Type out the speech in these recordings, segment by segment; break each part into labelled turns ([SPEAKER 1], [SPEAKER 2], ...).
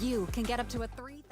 [SPEAKER 1] You can get up to a $3,000 scholarship.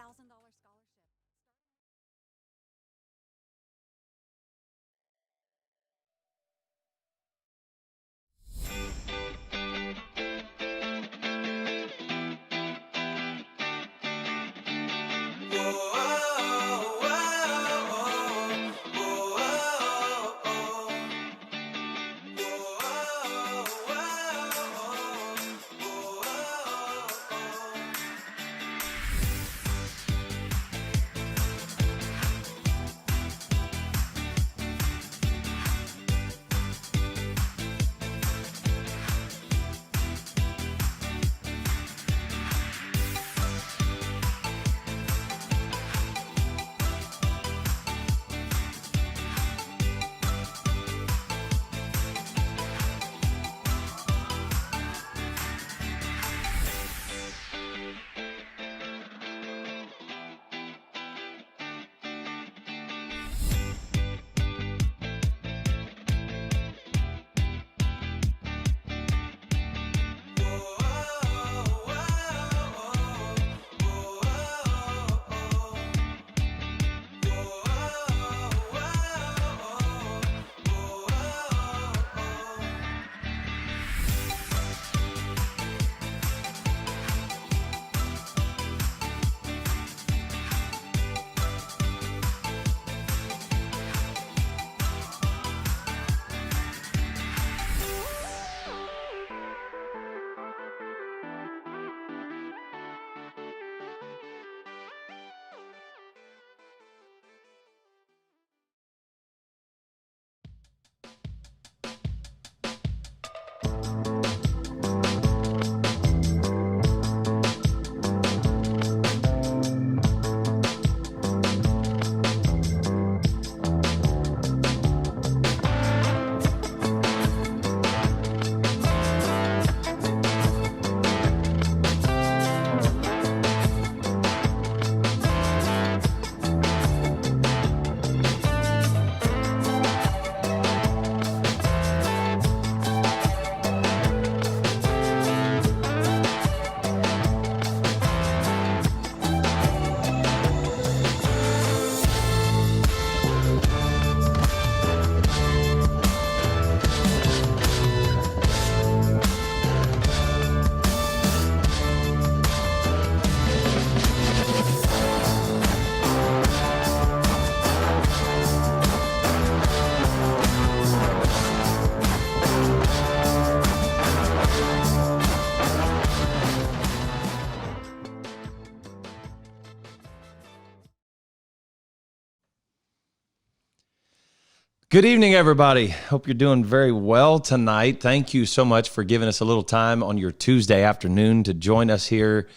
[SPEAKER 2] Good evening, everybody. Hope you're doing very well tonight. Thank you so much for giving us a little time on your Tuesday afternoon to join us here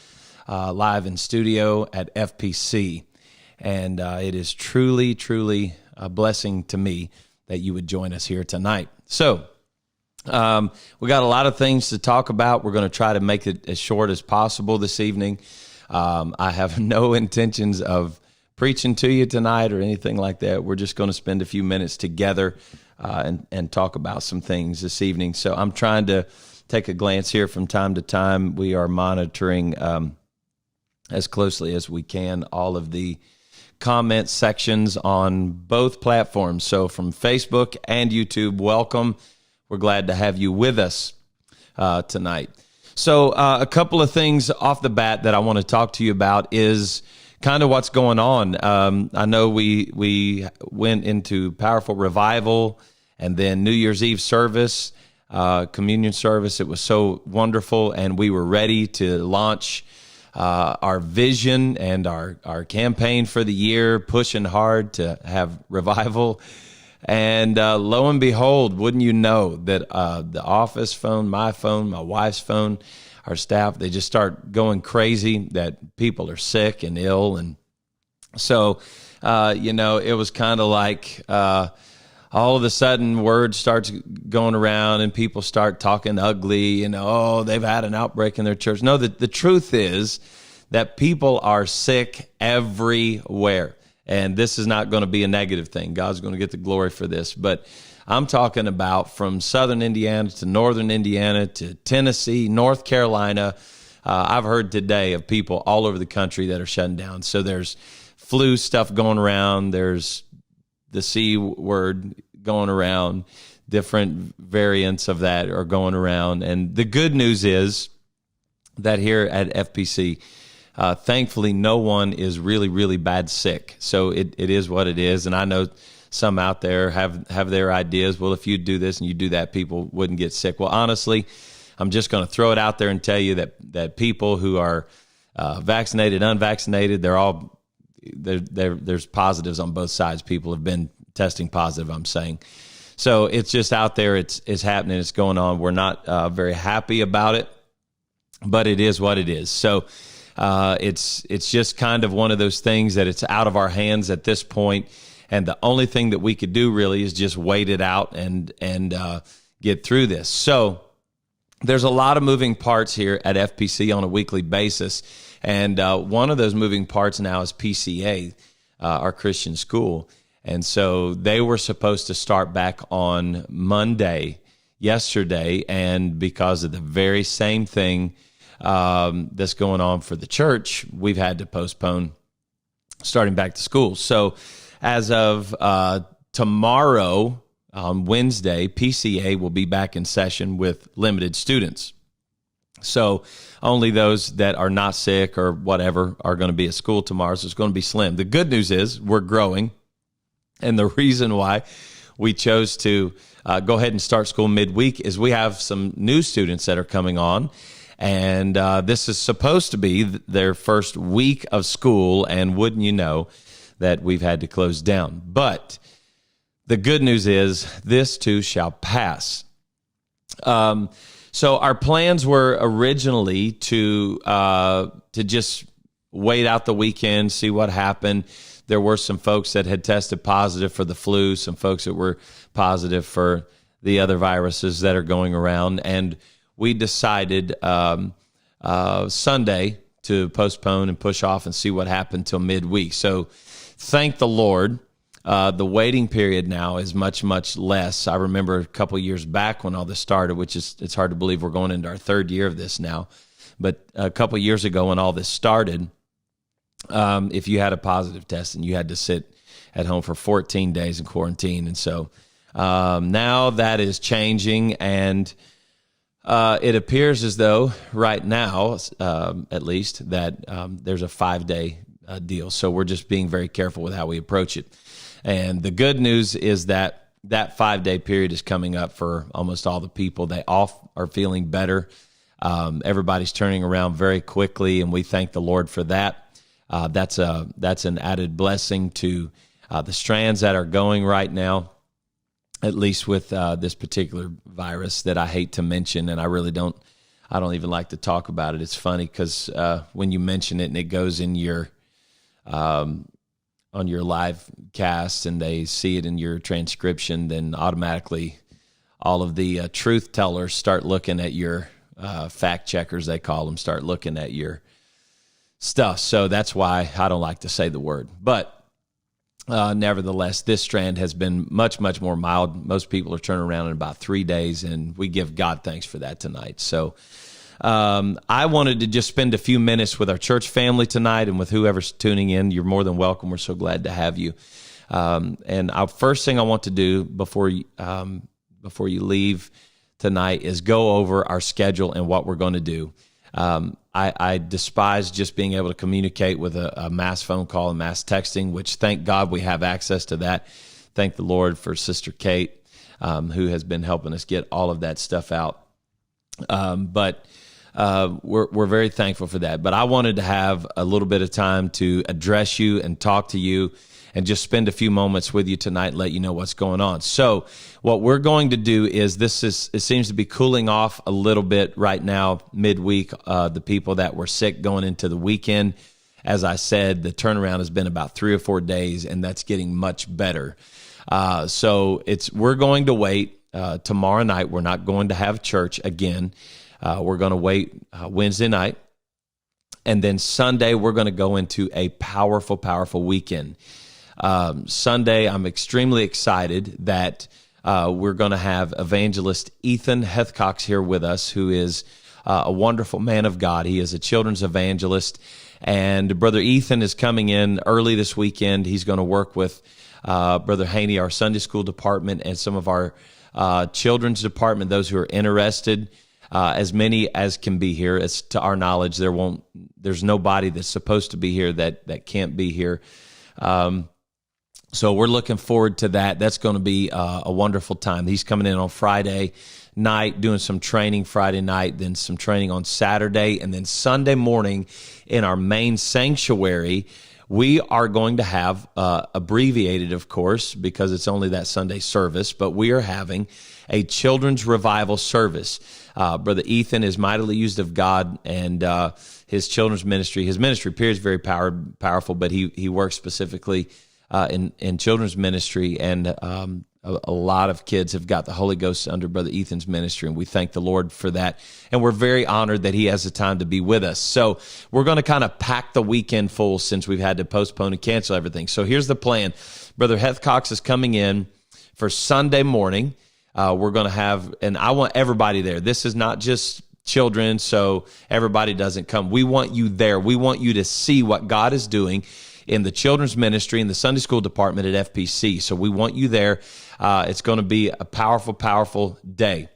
[SPEAKER 2] live in studio at FPC. And it is truly, truly a blessing to me that you would join us here tonight. So we got a lot of things to talk about. We're going to try to make it as short as possible this evening. I have no intentions of preaching to you tonight or anything like that. We're just going to spend a few minutes together and talk about some things this evening. So I'm trying to take a glance here from time to time. We are monitoring as closely as we can all of the comment sections on both platforms. So from Facebook and YouTube, welcome. We're glad to have you with us tonight. So a couple of things off the bat that I want to talk to you about is kind of what's going on. I know we went into powerful revival and then New Year's Eve service, communion service. It was so wonderful, and we were ready to launch our vision and our campaign for the year, pushing hard to have revival. And lo and behold, wouldn't you know that the office phone, my wife's phone, our staff, they just start going crazy that people are sick and ill. And so, it was kind of like all of a sudden word starts going around and people start talking ugly, oh, they've had an outbreak in their church. No, the truth is that people are sick everywhere. And this is not going to be a negative thing. God's going to get the glory for this. But I'm talking about from southern Indiana to northern Indiana to Tennessee, North Carolina, I've heard today of people all over the country that are shutting down. So there's flu stuff going around. There's the C word going around. Different variants of that are going around. And the good news is that here at FPC, thankfully, no one is really, really bad sick. So it is what it is. And I know some out there have their ideas. Well, if you do this and you do that, people wouldn't get sick. Well, honestly, I'm just going to throw it out there and tell you that people who are vaccinated, unvaccinated, there's positives on both sides. People have been testing positive, I'm saying. So it's just out there. It's happening. It's going on. We're not very happy about it, but it is what it is. So it's just kind of one of those things that it's out of our hands at this point. And the only thing that we could do really is just wait it out and get through this. So there's a lot of moving parts here at FPC on a weekly basis. And one of those moving parts now is PCA, our Christian school. And so they were supposed to start back on Monday, yesterday. And because of the very same thing that's going on for the church, we've had to postpone starting back to school. So as of tomorrow, on Wednesday, PCA will be back in session with limited students. So only those that are not sick or whatever are going to be at school tomorrow. So it's going to be slim. The good news is we're growing. And the reason why we chose to go ahead and start school midweek is we have some new students that are coming on. And this is supposed to be their first week of school. And wouldn't you know that we've had to close down. But the good news is this too shall pass. So our plans were originally to just wait out the weekend, see what happened. There were some folks that had tested positive for the flu, some folks that were positive for the other viruses that are going around. And we decided Sunday to postpone and push off and see what happened till midweek. So thank the Lord. The waiting period now is much, much less. I remember a couple years back when all this started, which is, it's hard to believe we're going into our third year of this now. But a couple years ago when all this started, if you had a positive test and you had to sit at home for 14 days in quarantine. And so now that is changing, and it appears as though right now, at least, that there's a 5-day deal. So we're just being very careful with how we approach it. And the good news is that 5-day period is coming up for almost all the people. They all are feeling better. Everybody's turning around very quickly, and we thank the Lord for that. That's an added blessing to the strands that are going right now, at least with this particular virus that I hate to mention, and I don't even like to talk about it. It's funny because when you mention it and it goes in your on your live cast and they see it in your transcription, then automatically all of the truth tellers start looking at your fact checkers, they call them, start looking at your stuff. So that's why I don't like to say the word. But nevertheless, this strand has been much, much more mild. Most people are turning around in about 3 days, and we give God thanks for that tonight. So I wanted to just spend a few minutes with our church family tonight, and with whoever's tuning in. You're more than welcome. We're so glad to have you. And our first thing I want to do before you leave tonight is go over our schedule and what we're going to do. I despise just being able to communicate with a mass phone call and mass texting, which thank God we have access to that. Thank the Lord for Sister Kate, who has been helping us get all of that stuff out. But we're very thankful for that. But I wanted to have a little bit of time to address you and talk to you and just spend a few moments with you tonight and let you know what's going on. So what we're going to do is it seems to be cooling off a little bit right now, midweek. The people that were sick going into the weekend, as I said, the turnaround has been about 3 or 4 days, and that's getting much better. So we're going to wait tomorrow night. We're not going to have church again. We're going to wait Wednesday night. And then Sunday, we're going to go into a powerful, powerful weekend. Sunday, I'm extremely excited that we're going to have evangelist Ethan Hethcox here with us, who is a wonderful man of God. He is a children's evangelist. And Brother Ethan is coming in early this weekend. He's going to work with Brother Haney, our Sunday school department, and some of our children's department, those who are interested. As many as can be here. As to our knowledge, there's nobody that's supposed to be here that can't be here. So we're looking forward to that. That's going to be a wonderful time. He's coming in on Friday night, doing some training Friday night, then some training on Saturday, and then Sunday morning in our main sanctuary, we are going to have, abbreviated, of course, because it's only that Sunday service, but we are having a children's revival service. Brother Ethan is mightily used of God, and his children's ministry, his ministry appears very powerful, but he works specifically in children's ministry, and a lot of kids have got the Holy Ghost under Brother Ethan's ministry, and we thank the Lord for that. And we're very honored that he has the time to be with us. So we're going to kind of pack the weekend full since we've had to postpone and cancel everything. So here's the plan. Brother Heath Cox is coming in for Sunday morning. We're going to have, and I want everybody there. This is not just children, so everybody doesn't come. We want you there. We want you to see what God is doing in the children's ministry in the Sunday school department at FPC. So we want you there. It's going to be a powerful, powerful day.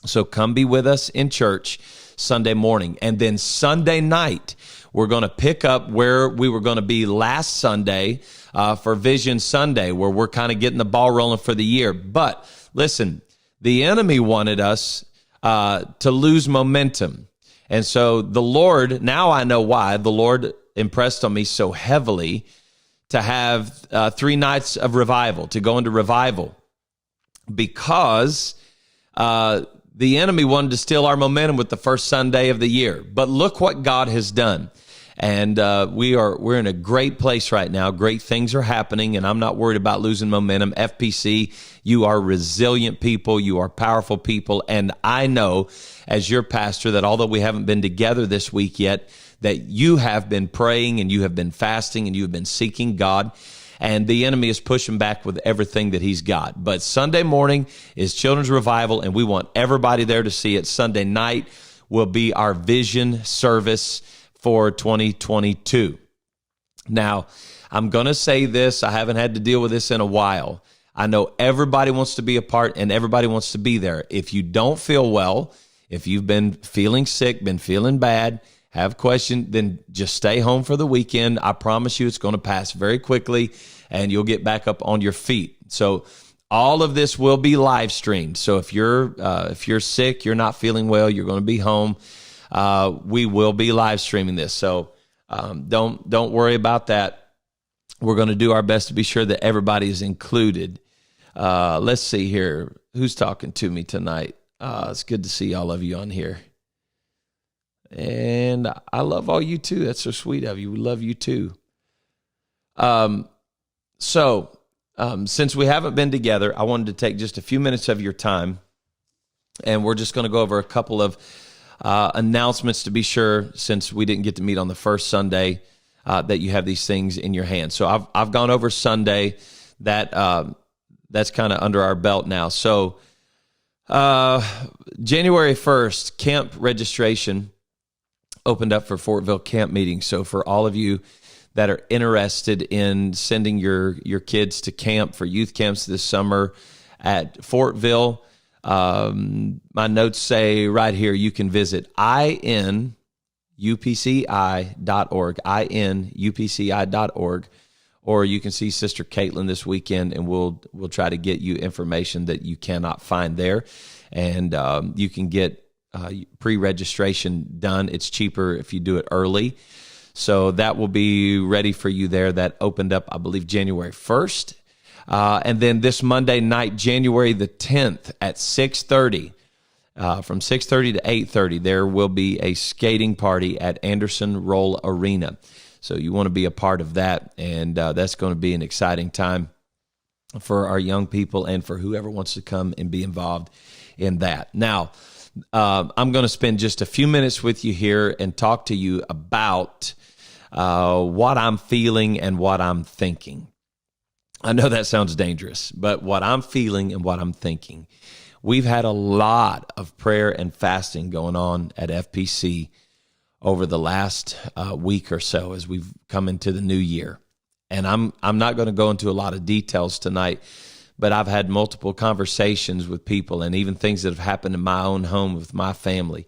[SPEAKER 2] So come be with us in church Sunday morning. And then Sunday night, we're going to pick up where we were going to be last Sunday for Vision Sunday, where we're kind of getting the ball rolling for the year. But listen, the enemy wanted us to lose momentum. And so the Lord, now I know why, the Lord impressed on me so heavily to have 3 nights of revival, to go into revival, because the enemy wanted to steal our momentum with the first Sunday of the year. But look what God has done. And we're in a great place right now. Great things are happening, and I'm not worried about losing momentum. FPC, you are resilient people. You are powerful people. And I know, as your pastor, that although we haven't been together this week yet, that you have been praying and you have been fasting and you have been seeking God. And the enemy is pushing back with everything that he's got. But Sunday morning is Children's Revival, and we want everybody there to see it. Sunday night will be our vision service for 2022. Now, I'm going to say this. I haven't had to deal with this in a while. I know everybody wants to be a part and everybody wants to be there. If you don't feel well, if you've been feeling sick, been feeling bad, have questions, then just stay home for the weekend. I promise you it's going to pass very quickly and you'll get back up on your feet. So all of this will be live streamed. So if you're sick, you're not feeling well, you're going to be home, we will be live streaming this. So don't worry about that. We're going to do our best to be sure that everybody is included. Let's see here. Who's talking to me tonight? It's good to see all of you on here. And I love all you too. That's so sweet of you. We love you too. Since we haven't been together, I wanted to take just a few minutes of your time, and we're just going to go over a couple of announcements to be sure, since we didn't get to meet on the first Sunday, that you have these things in your hand. So I've gone over Sunday. That's kind of under our belt now. So January 1st, camp registration opened up for Fortville camp meeting. So for all of you that are interested in sending your kids to camp for youth camps this summer at Fortville, my notes say right here you can visit inupci.org, inupci.org, or you can see Sister Caitlin this weekend, and we'll try to get you information that you cannot find there, and you can get pre-registration done. It's cheaper if you do it early. So that will be ready for you there. That opened up, I believe, January 1st. And then this Monday night, January the 10th at 6:30, from 6:30 to 8:30, there will be a skating party at Anderson Roll Arena. So you want to be a part of that, and that's going to be an exciting time for our young people and for whoever wants to come and be involved in that. Now, I'm going to spend just a few minutes with you here and talk to you about what I'm feeling and what I'm thinking. I know that sounds dangerous, but what I'm feeling and what I'm thinking. We've had a lot of prayer and fasting going on at FPC over the last week or so as we've come into the new year. And I'm not going to go into a lot of details tonight, but I've had multiple conversations with people and even things that have happened in my own home with my family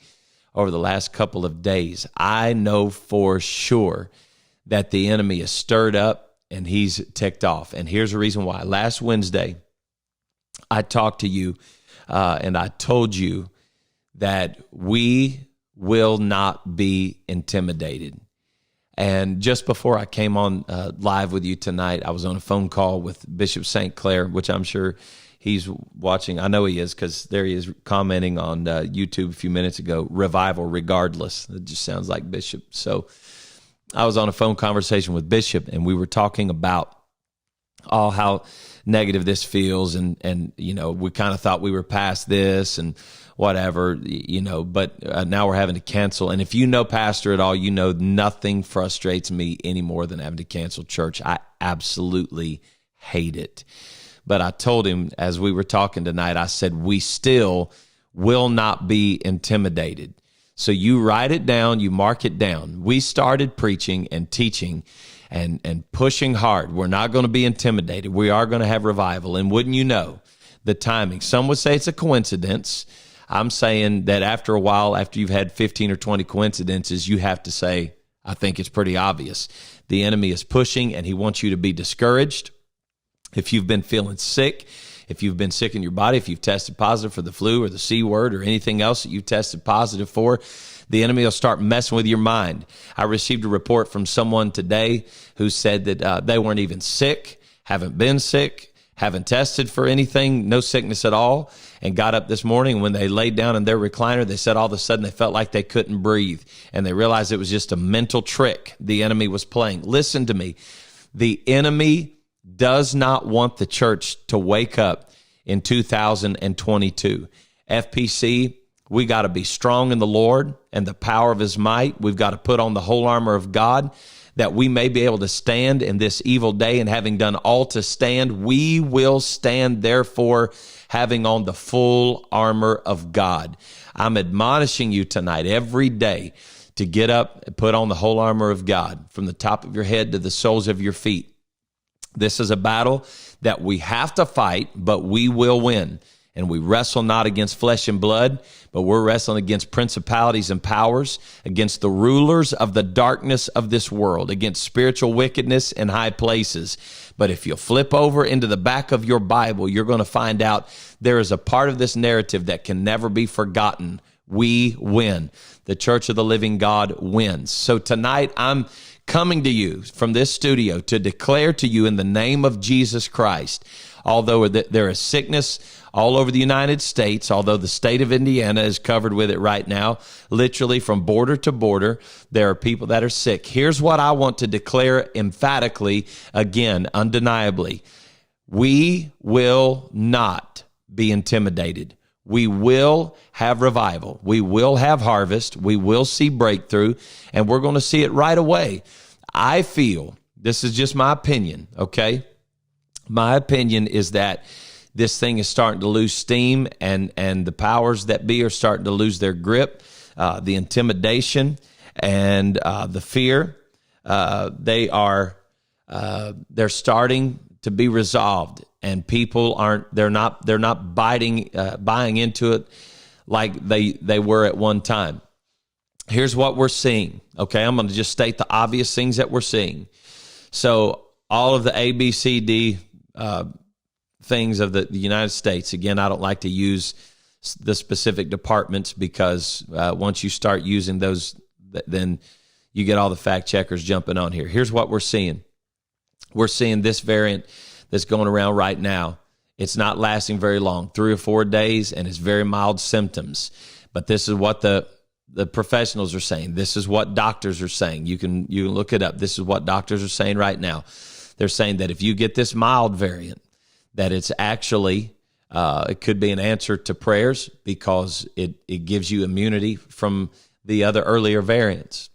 [SPEAKER 2] over the last couple of days. I know for sure that the enemy is stirred up and he's ticked off. And here's the reason why. Last Wednesday, I talked to you and I told you that we will not be intimidated. And just before I came on live with you tonight, I was on a phone call with Bishop St.Clair, which I'm sure he's watching. I know he is, because there he is commenting on YouTube a few minutes ago, revival regardless. It just sounds like Bishop. So I was on a phone conversation with Bishop, and we were talking about how negative this feels, and you know, we kind of thought we were past this and whatever, you know, but now we're having to cancel. And if you know Pastor at all, you know nothing frustrates me any more than having to cancel church. I absolutely hate it. But I told him as we were talking tonight, I said, we still will not be intimidated. So you write it down, you mark it down. We started preaching and teaching and pushing hard. We're not going to be intimidated. We are going to have revival. And wouldn't you know, the timing. Some would say it's a coincidence. I'm saying that after a while, after you've had 15 or 20 coincidences, you have to say, I think it's pretty obvious. The enemy is pushing, and he wants you to be discouraged. If you've been feeling sick, if you've been sick in your body, if you've tested positive for the flu or the C word or anything else that you've tested positive for, the enemy will start messing with your mind. I received a report from someone today who said that they weren't even sick, haven't been sick, haven't tested for anything, no sickness at all, and got up this morning. When they laid down in their recliner, they said all of a sudden they felt like they couldn't breathe, and they realized it was just a mental trick the enemy was playing. Listen to me. The enemy does not want the church to wake up in 2022. FPC, we got to be strong in the Lord and the power of his might. We've got to put on the whole armor of God, that we may be able to stand in this evil day. And having done all to stand, we will stand, therefore, having on the full armor of God. I'm admonishing you tonight every day to get up and put on the whole armor of God from the top of your head to the soles of your feet. This is a battle that we have to fight, but we will win. And we wrestle not against flesh and blood, but we're wrestling against principalities and powers, against the rulers of the darkness of this world, against spiritual wickedness in high places. But if you flip over into the back of your Bible, you're going to find out there is a part of this narrative that can never be forgotten. We win. The Church of the Living God wins. So tonight, I'm coming to you from this studio to declare to you in the name of Jesus Christ, although there is sickness all over the United States, although the state of Indiana is covered with it right now, literally from border to border, there are people that are sick. Here's what I want to declare emphatically, again, undeniably. We will not be intimidated. We will have revival. We will have harvest. We will see breakthrough, and we're going to see it right away. I feel, this is just my opinion, okay? My opinion is that this thing is starting to lose steam, and the powers that be are starting to lose their grip, the intimidation and the fear. They're starting to be resolved, and people they're not buying into it like they were at one time. Here's what we're seeing. Okay, I'm going to just state the obvious things that we're seeing. So all of the A, B, C, D things of the United States. Again, I don't like to use the specific departments, because once you start using those, then you get all the fact checkers jumping on here. Here's what we're seeing. We're seeing this variant that's going around right now. It's not lasting very long, 3 or 4 days, and it's very mild symptoms. But this is what the professionals are saying. This is what doctors are saying. You can look it up. This is what doctors are saying right now. They're saying that if you get this mild variant, that it's actually, it could be an answer to prayers, because it gives you immunity from the other earlier variants.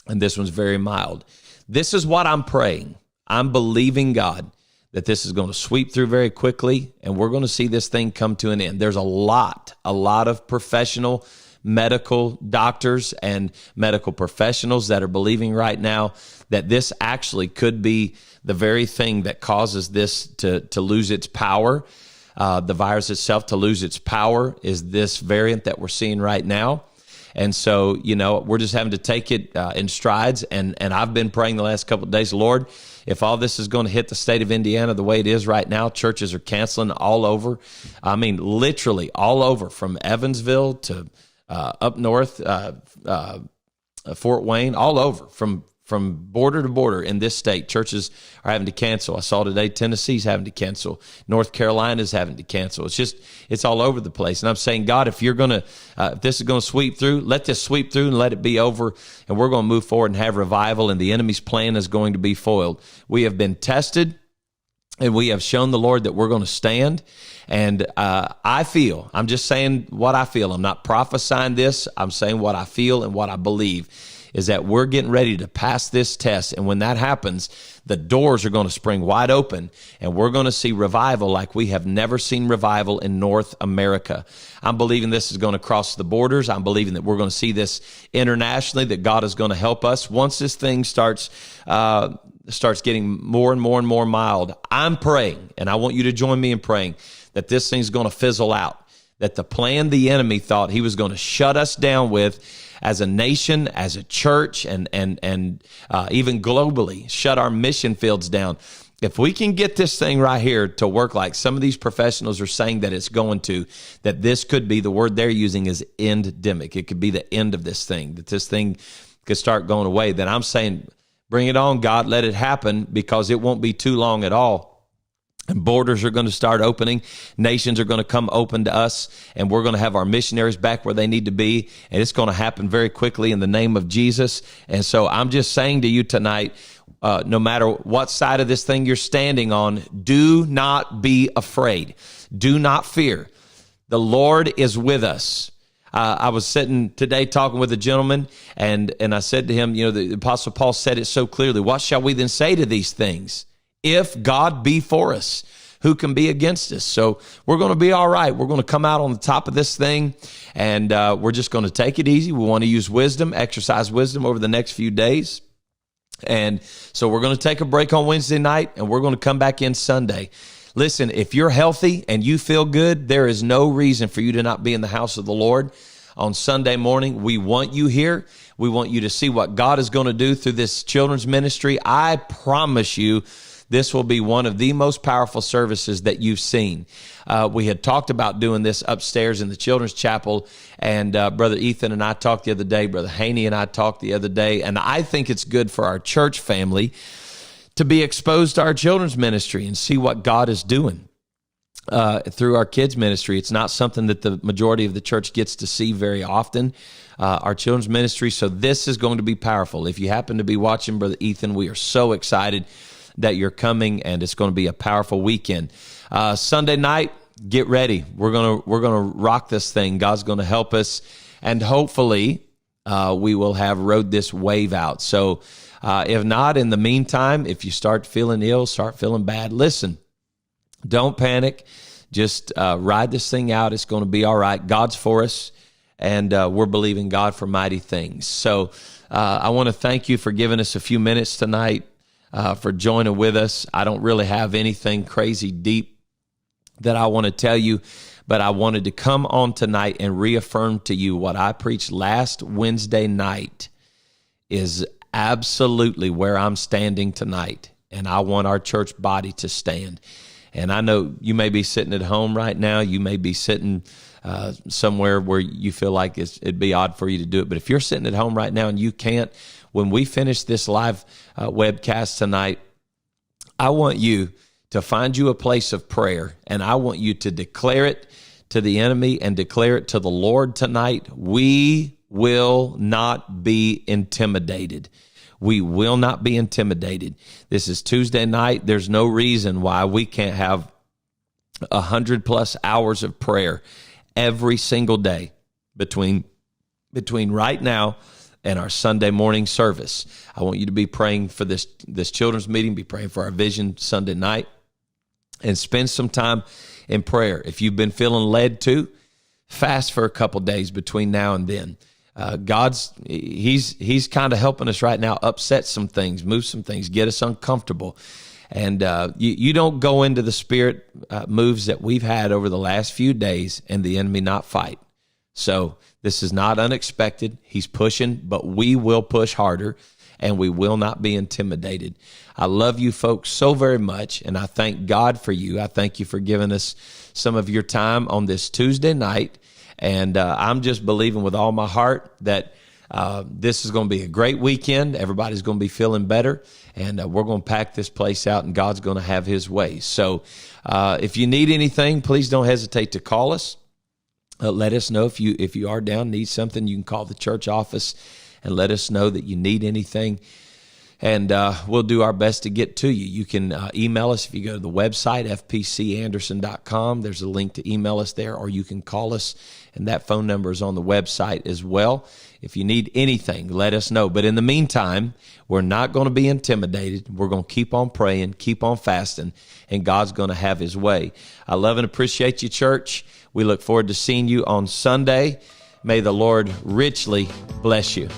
[SPEAKER 2] And this one's very mild. This is what I'm praying. I'm believing God that this is going to sweep through very quickly, and we're going to see this thing come to an end. There's a lot of professional medical doctors and medical professionals that are believing right now that this actually could be the very thing that causes this to lose its power. The virus itself to lose its power is this variant that we're seeing right now. And so, we're just having to take it in strides. And I've been praying the last couple of days, Lord, if all this is going to hit the state of Indiana the way it is right now, churches are canceling all over. I mean, literally all over, from Evansville to up north, Fort Wayne, all over, from border to border in this state, churches are having to cancel. I saw today Tennessee's having to cancel. North Carolina's having to cancel. It's all over the place. And I'm saying, God, if this is going to sweep through, let this sweep through and let it be over. And we're going to move forward and have revival, and the enemy's plan is going to be foiled. We have been tested, and we have shown the Lord that we're going to stand. And I'm just saying what I feel. I'm not prophesying this. I'm saying what I feel and what I believe is that we're getting ready to pass this test. And when that happens, the doors are going to spring wide open, and we're going to see revival like we have never seen revival in North America. I'm believing this is going to cross the borders. I'm believing that we're going to see this internationally, that God is going to help us. Once this thing starts getting more and more and more mild, I'm praying, and I want you to join me in praying, that this thing's going to fizzle out, that the plan the enemy thought he was going to shut us down with as a nation, as a church, and even globally, shut our mission fields down. If we can get this thing right here to work like some of these professionals are saying that it's going to, that this could be, the word they're using is endemic. It could be the end of this thing, that this thing could start going away. Then I'm saying, bring it on, God, let it happen, because it won't be too long at all. And borders are going to start opening. Nations are going to come open to us, and we're going to have our missionaries back where they need to be. And it's going to happen very quickly in the name of Jesus. And so I'm just saying to you tonight, no matter what side of this thing you're standing on, do not be afraid. Do not fear. The Lord is with us. I was sitting today talking with a gentleman, and I said to him, the Apostle Paul said it so clearly. What shall we then say to these things? If God be for us, who can be against us? So we're going to be all right. We're going to come out on the top of this thing, and we're just going to take it easy. We want to use wisdom, exercise wisdom over the next few days. And so we're going to take a break on Wednesday night, and we're going to come back in Sunday. Listen, if you're healthy and you feel good, there is no reason for you to not be in the house of the Lord on Sunday morning. We want you here. We want you to see what God is going to do through this children's ministry. I promise you, this will be one of the most powerful services that you've seen. We had talked about doing this upstairs in the children's chapel, and Brother Ethan and I talked the other day, Brother Haney and I talked the other day, and I think it's good for our church family to be exposed to our children's ministry and see what God is doing through our kids' ministry. It's not something that the majority of the church gets to see very often, our children's ministry, so this is going to be powerful. If you happen to be watching, Brother Ethan, we are so excited that you're coming, and it's going to be a powerful weekend. Sunday night, get ready. We're gonna rock this thing. God's going to help us, and hopefully we will have rode this wave out. So if not, in the meantime, if you start feeling ill, start feeling bad, listen, don't panic. Just ride this thing out. It's going to be all right. God's for us, and we're believing God for mighty things. So I want to thank you for giving us a few minutes tonight, for joining with us. I don't really have anything crazy deep that I want to tell you, but I wanted to come on tonight and reaffirm to you what I preached last Wednesday night is absolutely where I'm standing tonight, and I want our church body to stand. And I know you may be sitting at home right now. You may be sitting somewhere where you feel like it'd be odd for you to do it. But if you're sitting at home right now and you can't, when we finish this live webcast tonight, I want you to find you a place of prayer, and I want you to declare it to the enemy and declare it to the Lord tonight. We will not be intimidated. We will not be intimidated. This is Tuesday night. There's no reason why we can't have 100+ hours of prayer every single day between right now and our Sunday morning service. I want you to be praying for this children's meeting, be praying for our vision Sunday night. and spend some time in prayer. If you've been feeling led to, fast for a couple days between now and then. He's kind of helping us right now upset some things, move some things, get us uncomfortable. And you don't go into the spirit moves that we've had over the last few days and the enemy not fight. So this is not unexpected. He's pushing, but we will push harder, and we will not be intimidated. I love you folks so very much, and I thank God for you. I thank you for giving us some of your time on this Tuesday night, and I'm just believing with all my heart that this is going to be a great weekend. Everybody's going to be feeling better, and we're going to pack this place out, and God's going to have his way. So if you need anything, please don't hesitate to call us. Let us know if you are down, need something. You can call the church office and let us know that you need anything, and we'll do our best to get to you. You can email us if you go to the website, fpcanderson.com. There's a link to email us there, or you can call us, and that phone number is on the website as well. If you need anything, let us know. But in the meantime, we're not going to be intimidated. We're going to keep on praying, keep on fasting, and God's going to have his way. I love and appreciate you, church. We look forward to seeing you on Sunday. May the Lord richly bless you.